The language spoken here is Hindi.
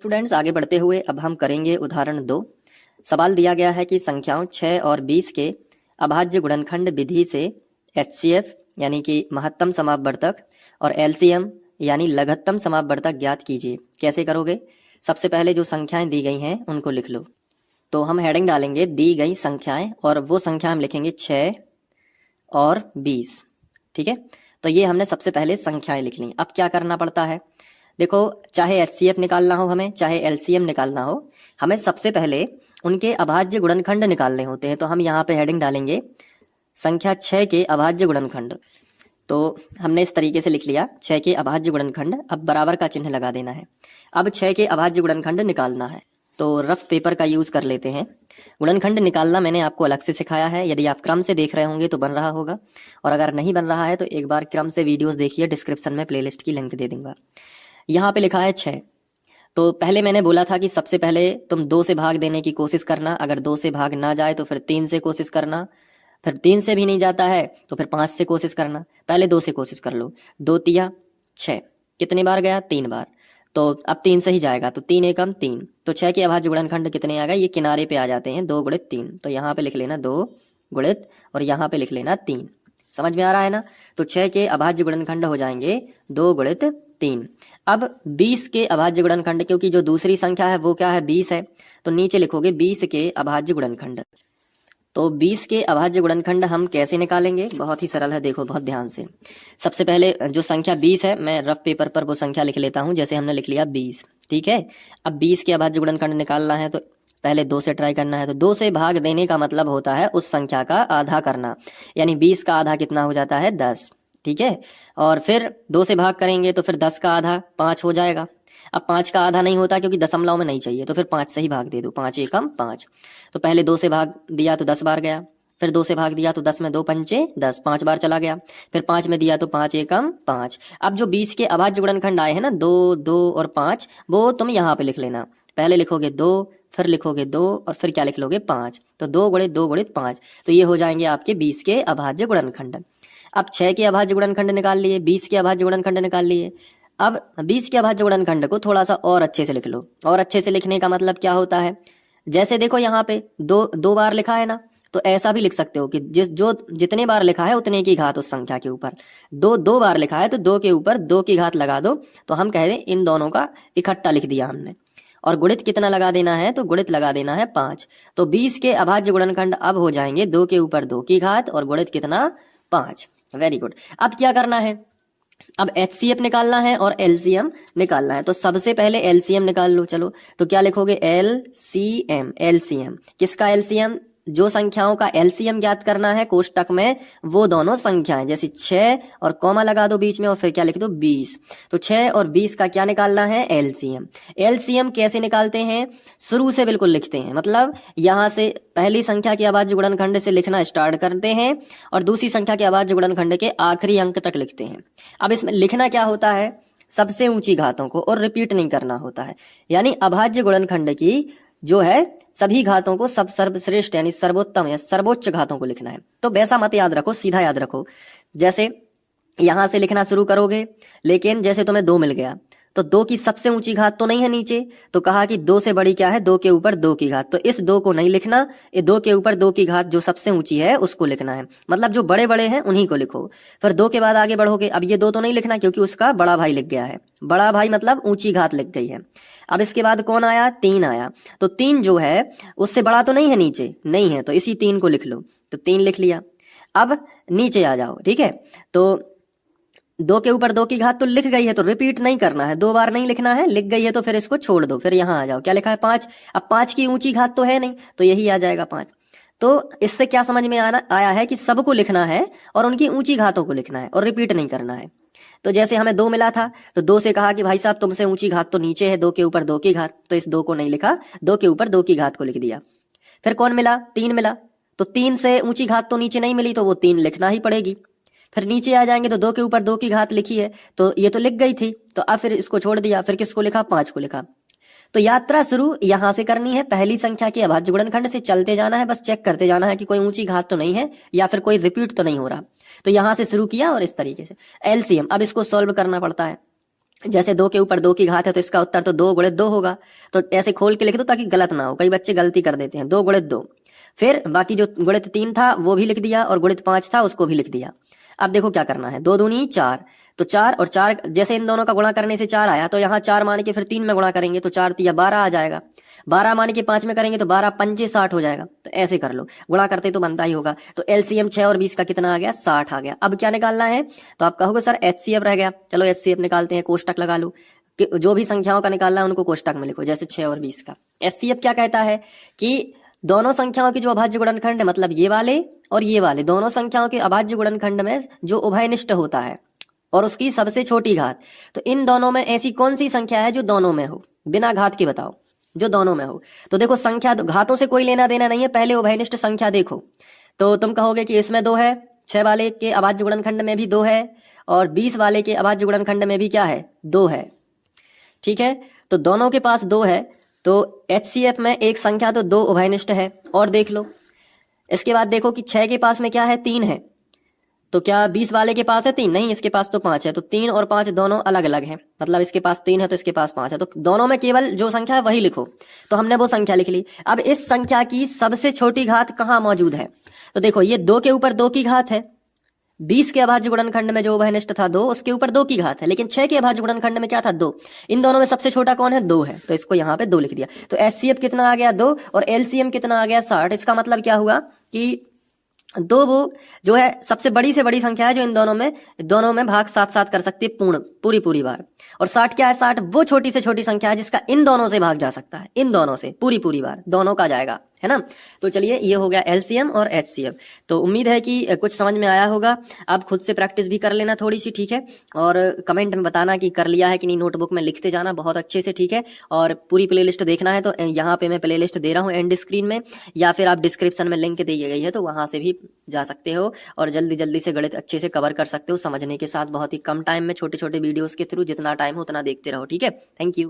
स्टूडेंट्स, आगे बढ़ते हुए अब हम करेंगे उदाहरण 2। सवाल दिया गया है कि संख्याओं 6 और 20 के अभाज्य गुणनखंड विधि से HCF यानी कि महत्तम समापवर्तक और LCM यानी लघुत्तम समापवर्तक ज्ञात कीजिए। कैसे करोगे? सबसे पहले जो संख्याएं दी गई हैं उनको लिख लो। तो हम हेडिंग डालेंगे दी गई संख्याएं और वो संख्या हम लिखेंगे 6 और 20। ठीक है, तो ये हमने सबसे पहले संख्याएं लिख ली। अब क्या करना पड़ता है? देखो, चाहे HCF निकालना हो हमें, चाहे LCM निकालना हो, हमें सबसे पहले उनके अभाज्य गुणनखंड निकालने होते हैं। तो हम यहाँ पे हेडिंग डालेंगे संख्या 6 के अभाज्य गुणनखंड। तो हमने इस तरीके से लिख लिया 6 के अभाज्य गुणनखंड। अब बराबर का चिन्ह लगा देना है। अब 6 के अभाज्य गुणनखंड निकालना है, तो रफ पेपर का यूज़ कर लेते हैं। गुणनखंड निकालना मैंने आपको अलग से सिखाया है। यदि आप क्रम से देख रहे होंगे तो बन रहा होगा, और अगर नहीं बन रहा है तो एक बार क्रम से वीडियोस देखिए, डिस्क्रिप्शन में प्लेलिस्ट की लिंक दे दूंगा। यहाँ पे लिखा है 6। तो पहले मैंने बोला था कि सबसे पहले तुम 2 से भाग देने की कोशिश करना। अगर 2 से भाग ना जाए तो फिर 3 से कोशिश करना, फिर 3 से भी नहीं जाता है तो फिर 5 से कोशिश करना। पहले 2 से कोशिश कर लो। 2 तिया 6, कितनी बार गया? 3 बार। तो अब 3 से ही जाएगा, तो 3 एकम 3। तो 6 के अभाज्य गुणनखंड कितने आ गए? ये किनारे पे आ जाते हैं, 2 गुणित 3। तो यहाँ पे लिख लेना 2 गुणित और यहाँ पे लिख लेना 3। समझ में आ रहा है ना? तो 6 के अभाज्य गुणनखंड हो जाएंगे 2 गुणित 3। अब 20 के अभाज्य गुणनखंड, क्योंकि जो दूसरी संख्या है वो क्या है? 20 है, तो नीचे लिखोगे 20 के अभाज्य गुणनखंड। तो 20 के अभाज्य गुणनखंड हम कैसे निकालेंगे? बहुत ही सरल है, देखो बहुत ध्यान से। सबसे पहले जो संख्या 20 है, मैं रफ पेपर पर वो संख्या लिख लेता हूँ। जैसे हमने लिख लिया 20, ठीक है। अब 20 के अभाज्य गुणनखंड निकालना है तो पहले 2 से ट्राई करना है। तो 2 से भाग देने का मतलब होता है उस संख्या का आधा करना, यानी 20 का आधा कितना हो जाता है? 10, ठीक है। और फिर 2 से भाग करेंगे तो फिर 10 का आधा 5 हो जाएगा। अब 5 का आधा नहीं होता क्योंकि दशमलव में नहीं चाहिए, तो फिर 5 से ही भाग दे दो। 5 एकम 5। तो पहले 2 से भाग दिया तो 10 बार गया, फिर 2 से भाग दिया तो 10 में 2 पंचे 10, 5 बार चला गया। फिर 5 में दिया तो 5 एकम 5। अब जो 20 के अभाज्य गुणनखंड आए हैं ना, 2, 2 और 5, वो तुम यहाँ पे लिख लेना। पहले लिखोगे 2, फिर लिखोगे 2 और फिर क्या लिख लोगे? 5। तो 2 गुणित 2 गुणित 5, तो ये हो जाएंगे आपके 20 के अभाज्य गुणनखंड। अब 6 के अभाज्य गुणनखंड निकाल लिए, 20 के अभाज्य गुणनखंड निकाल लिए। अब 20 के अभाज्य गुणनखंड को थोड़ा सा और अच्छे से लिख लो। और अच्छे से लिखने का मतलब क्या होता है? जैसे देखो यहाँ पे 2 बार लिखा है ना, तो ऐसा भी लिख सकते हो कि जितने बार लिखा है उतने की घात उस संख्या के ऊपर। 2 बार लिखा है तो 2 के ऊपर 2 की घात लगा दो। तो हम कह दें इन दोनों का इकट्ठा लिख दिया हमने। और गुणित कितना लगा देना है? तो गुणित लगा देना है 5। तो 20 के अभाज्य गुणनखंड अब हो जाएंगे 2 के ऊपर 2 की घात और गुणित कितना? 5। Very good. अब क्या करना है? अब HCF निकालना है और LCM निकालना है। तो सबसे पहले LCM निकाल लो। चलो, तो क्या लिखोगे? LCM। LCM किसका? LCM जो संख्याओं का LCM ज्ञात करना है कोष्टक में, वो दोनों संख्याएं, जैसे 6 और कॉमा लगा दो बीच में और फिर क्या लिख दो? 20। तो 6 और 20 का क्या निकालना है? LCM। LCM कैसे निकालते हैं? शुरू से बिल्कुल लिखते हैं, मतलब यहाँ से पहली संख्या के अभाज्य गुणनखंड से लिखना स्टार्ट करते हैं और दूसरी संख्या के अभाज्य गुणनखंड के आखिरी अंक तक लिखते हैं। अब इसमें लिखना क्या होता है? सबसे ऊंची घातों को, और रिपीट नहीं करना होता है। यानी अभाज्य गुणनखंड की जो है सभी घातों को सब सर्वश्रेष्ठ यानी सर्वोत्तम या सर्वोच्च घातों को लिखना है। तो वैसा मत याद रखो, सीधा याद रखो। जैसे यहां से लिखना शुरू करोगे, लेकिन जैसे तुम्हें 2 मिल गया तो 2 की सबसे ऊंची घात तो नहीं है नीचे, तो कहा कि 2 से बड़ी क्या है? 2 के ऊपर 2 की घात। तो इस 2 को नहीं लिखना, ये 2 के ऊपर 2 की घात जो सबसे ऊंची है उसको लिखना है। मतलब जो बड़े बड़े हैं उन्हीं को लिखो। फिर 2 के बाद आगे बढ़ोगे। अब ये 2 तो नहीं लिखना क्योंकि उसका बड़ा भाई लिख गया है। बड़ा भाई मतलब ऊंची घात लिख गई है। अब इसके बाद कौन आया? 3 आया। तो 3 जो है उससे बड़ा तो नहीं है नीचे, नहीं है, तो इसी 3 को लिख लो। तो 3 लिख लिया। अब नीचे आ जाओ, ठीक है। तो 2 के ऊपर 2 की घात तो लिख गई है, तो रिपीट नहीं करना है, 2 बार नहीं लिखना है। लिख गई है तो फिर इसको छोड़ दो। फिर यहाँ आ जाओ, क्या लिखा है? 5। अब 5 की ऊंची घात तो है नहीं, तो यही आ जाएगा 5। तो इससे क्या समझ में आया है कि सबको लिखना है और उनकी ऊंची घातों को लिखना है और रिपीट नहीं करना है। तो जैसे हमें 2 मिला था, तो 2 से कहा कि भाई साहब तुमसे ऊंची घात तो नीचे है, 2 के ऊपर 2 की घात, तो इस 2 को नहीं लिखा, 2 के ऊपर 2 की घात को लिख दिया। फिर कौन मिला? 3 मिला। तो 3 से ऊंची घात तो नीचे नहीं मिली, तो वो 3 लिखना ही पड़ेगी। फिर नीचे आ जाएंगे तो 2 के ऊपर 2 की घात लिखी है, तो ये तो लिख गई थी, तो अब फिर इसको छोड़ दिया। फिर किसको लिखा? 5 को लिखा। तो यात्रा शुरू यहां से करनी है, पहली संख्या के अभाज्य गुणनखंड से चलते जाना है, बस चेक करते जाना है कि कोई ऊंची घात तो नहीं है या फिर कोई रिपीट तो नहीं हो रहा। तो यहां से शुरू किया और इस तरीके से LCM। अब इसको सॉल्व करना पड़ता है। जैसे 2 के ऊपर 2 की घात है तो इसका उत्तर तो 2 गुणित 2 होगा। तो ऐसे खोल के लिख दो ताकि गलत ना हो, कई बच्चे गलती कर देते हैं। 2 गुणित 2, फिर बाकी जो गुणित 3 था वो भी लिख दिया और गुणित 5 था उसको भी लिख दिया। अब देखो क्या करना है, 2 दूनी 4, तो 4 और 4 जैसे इन दोनों का गुणा करने से 4 आया तो यहाँ 4 मान के फिर 3 में गुणा करेंगे तो 4 तिया 12 आ जाएगा। 12 मान के 5 में करेंगे तो 12 पंजे 60 हो जाएगा। तो ऐसे कर लो, गुणा करते तो बनता ही होगा। तो एलसीएम 6 और 20 का कितना आ गया, 60 आ गया। अब क्या निकालना है, तो आप कहोगे सर एचसीएफ रह गया। चलो एचसीएफ निकालते हैं, कोष्टक लगा लो, जो भी संख्याओं का निकालना है उनको कोष्टक में लिखो, जैसे 6 और 20 का। एचसीएफ क्या कहता है कि दोनों संख्याओं की जो अभाज्य गुणनखंड है, मतलब ये वाले और ये वाले दोनों संख्याओं के अभाज्य गुणनखंड में जो उभयनिष्ठ होता है और उसकी सबसे छोटी घात, तो इन दोनों में ऐसी कौन सी संख्या है जो दोनों में हो, बिना घात के बताओ, जो दोनों में हो। तो देखो संख्या घातों से कोई लेना देना नहीं है, पहले उभयनिष्ठ संख्या देखो। तो तुम कहोगे कि इसमें 2 है, 6 वाले के अभाज्य गुणनखंड में भी 2 है और 20 वाले के अभाज्य गुणनखंड में भी क्या है, 2 है। ठीक है, तो दोनों के पास 2 है, तो HCF में एक संख्या तो 2 उभयनिष्ठ है। और देख लो इसके बाद देखो कि 6 के पास में क्या है, 3 है। तो क्या 20 वाले के पास है 3? नहीं, इसके पास तो 5 है। तो 3 और 5 दोनों अलग अलग हैं, मतलब इसके पास 3 है तो इसके पास 5 है। तो दोनों में केवल जो संख्या है वही लिखो। तो हमने वो संख्या लिख ली। अब इस संख्या की सबसे छोटी घात कहाँ मौजूद है, तो देखो ये 2 के ऊपर 2 की घात है, 20 के अभाज्य गुणनखंड में जो उभयनिष्ठ था 2, उसके ऊपर 2 की घात है, लेकिन 6 के अभाज्य गुणनखंड में क्या था, 2। इन दोनों में सबसे छोटा कौन है, 2 है, तो इसको यहाँ पे 2 लिख दिया। तो एचसीएफ कितना आ गया, 2, और एलसीएम कितना आ गया, 60। इसका मतलब क्या हुआ कि 2 वो जो है सबसे बड़ी से बड़ी संख्या है जो इन दोनों में भाग साथ साथ कर सकती है पूरी बार। और 60 क्या है, 60 वो छोटी से छोटी संख्या है जिसका इन दोनों से भाग जा सकता है, इन दोनों से पूरी बार दोनों का जाएगा, है ना। तो चलिए ये हो गया एलसीएम और एचसीएफ। तो उम्मीद है कि कुछ समझ में आया होगा। आप खुद से प्रैक्टिस भी कर लेना थोड़ी सी, ठीक है, और कमेंट में बताना कि कर लिया है कि नहीं, नोटबुक में लिखते जाना बहुत अच्छे से, ठीक है। और पूरी प्लेलिस्ट देखना है तो यहाँ पे मैं प्लेलिस्ट दे रहा हूँ एंड स्क्रीन में, या फिर आप डिस्क्रिप्शन में लिंक दी गई है तो वहाँ से भी जा सकते हो और जल्दी से गणित अच्छे से कवर कर सकते हो समझने के साथ, बहुत ही कम टाइम में छोटे छोटे वीडियोस के थ्रू। जितना टाइम हो उतना देखते रहो, ठीक है। Thank you.